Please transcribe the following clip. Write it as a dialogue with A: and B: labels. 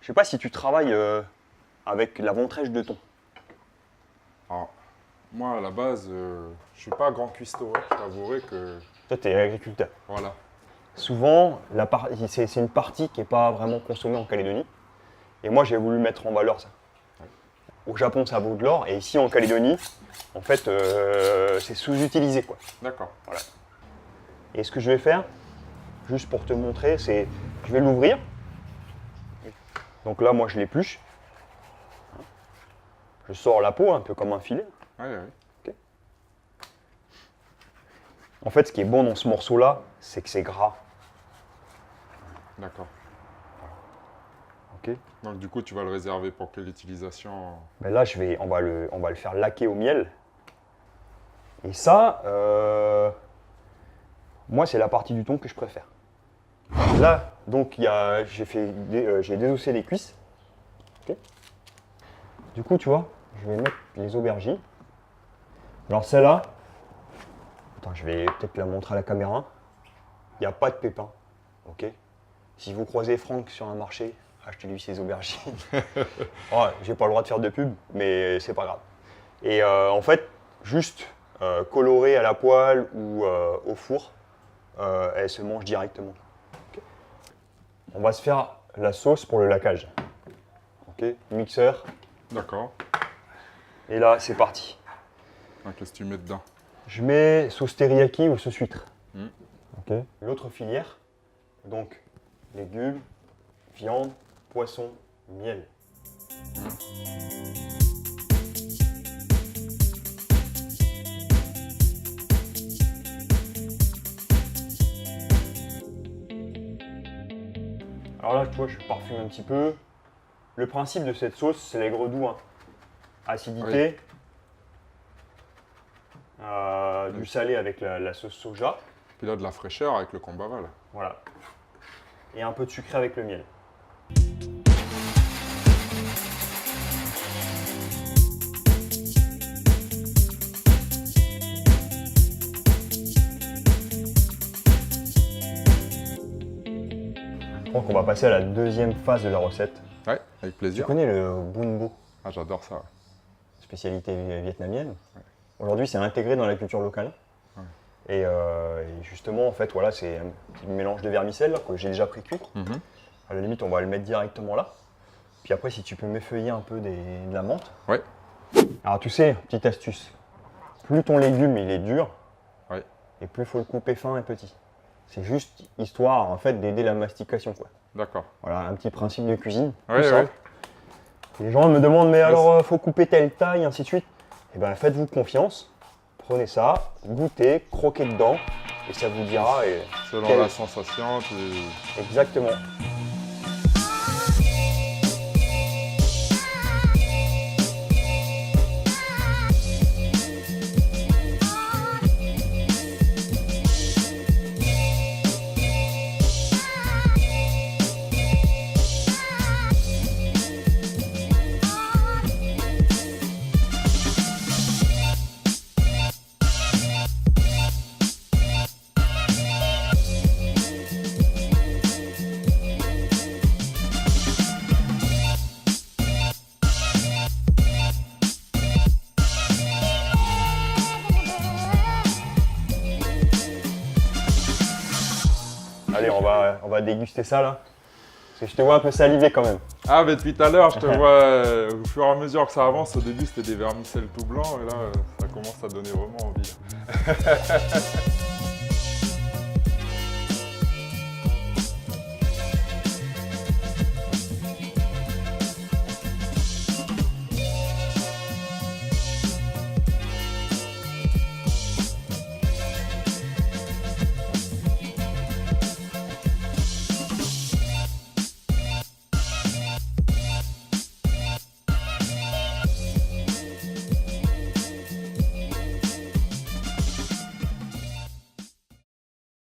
A: sais pas si tu travailles avec la ventrèche de thon.
B: Alors, moi, à la base, je suis pas grand cuistot. Je t'avouerai que...
A: Toi, tu es agriculteur.
B: Voilà.
A: Souvent, c'est une partie qui n'est pas vraiment consommée en Calédonie. Et moi, j'ai voulu mettre en valeur ça. Au Japon, ça vaut de l'or. Et ici, en Calédonie, en fait, c'est sous-utilisé, quoi.
B: D'accord.
A: Voilà. Et ce que je vais faire, juste pour te montrer, c'est je vais l'ouvrir. Donc là, moi, je l'épluche. Je sors la peau, un peu comme un filet.
B: Oui, oui.
A: Okay. En fait, ce qui est bon dans ce morceau-là, c'est que c'est gras.
B: D'accord.
A: Okay.
B: Donc du coup, tu vas le réserver pour quelle utilisation?
A: Ben là, on va le faire laquer au miel. Et ça, moi, c'est la partie du thon que je préfère. Là, donc, j'ai désossé les cuisses. Okay. Du coup, tu vois, je vais mettre les aubergines. Alors celle-là, attends, je vais peut-être la montrer à la caméra. Il n'y a pas de pépins. Ok. Si vous croisez Franck sur un marché, achetez-lui ses aubergines. Oh, j'ai pas le droit de faire de pub, mais c'est pas grave. Et en fait, juste colorée à la poêle ou au four, elle se mange directement. Okay. On va se faire la sauce pour le laquage. Ok, mixeur.
B: D'accord.
A: Et là, c'est parti.
B: Ah, qu'est-ce que tu mets dedans?
A: Je mets sauce teriyaki ou sauce huître.
B: Okay.
A: L'autre filière, donc légumes, viande, poisson, miel. Alors là, tu vois, je parfume un petit peu. Le principe de cette sauce, c'est l'aigre doux. Hein. Acidité, du salé avec la sauce soja.
B: Puis là, de la fraîcheur avec le kombucha, là.
A: Voilà. Et un peu de sucré avec le miel. Donc on va passer à la deuxième phase de la recette.
B: Ouais, avec
A: Tu
B: plaisir.
A: connais le bun bo,
B: Ah, j'adore ça. Ouais.
A: spécialité vietnamienne.
B: Ouais.
A: Aujourd'hui, c'est intégré dans la culture locale.
B: Ouais.
A: Et justement, en fait, voilà, c'est un petit mélange de vermicelle là, que j'ai déjà pré-cuit. À la limite, on va le mettre directement là. Puis après, si tu peux m'effeuiller un peu de la menthe.
B: Ouais.
A: Alors, tu sais, petite astuce. Plus ton légume il est dur,
B: Ouais.
A: et plus il faut le couper fin et petit. C'est juste histoire, en fait, d'aider la mastication, quoi.
B: D'accord.
A: Voilà, un petit principe de cuisine.
B: Ouais,
A: tout
B: ouais.
A: simple. Les gens me demandent, mais alors, faut couper telle taille, ainsi de suite. Eh bien, faites-vous confiance. Prenez ça, goûtez, croquez dedans, et ça vous dira.
B: Selon la sensation, tu...
A: Exactement. Allez, on va déguster ça là. Parce que je te vois un peu saliver quand même.
B: Ah, mais depuis tout à l'heure, je te vois, au fur et à mesure que ça avance, au début c'était des vermicelles tout blancs, et là, ça commence à donner vraiment envie.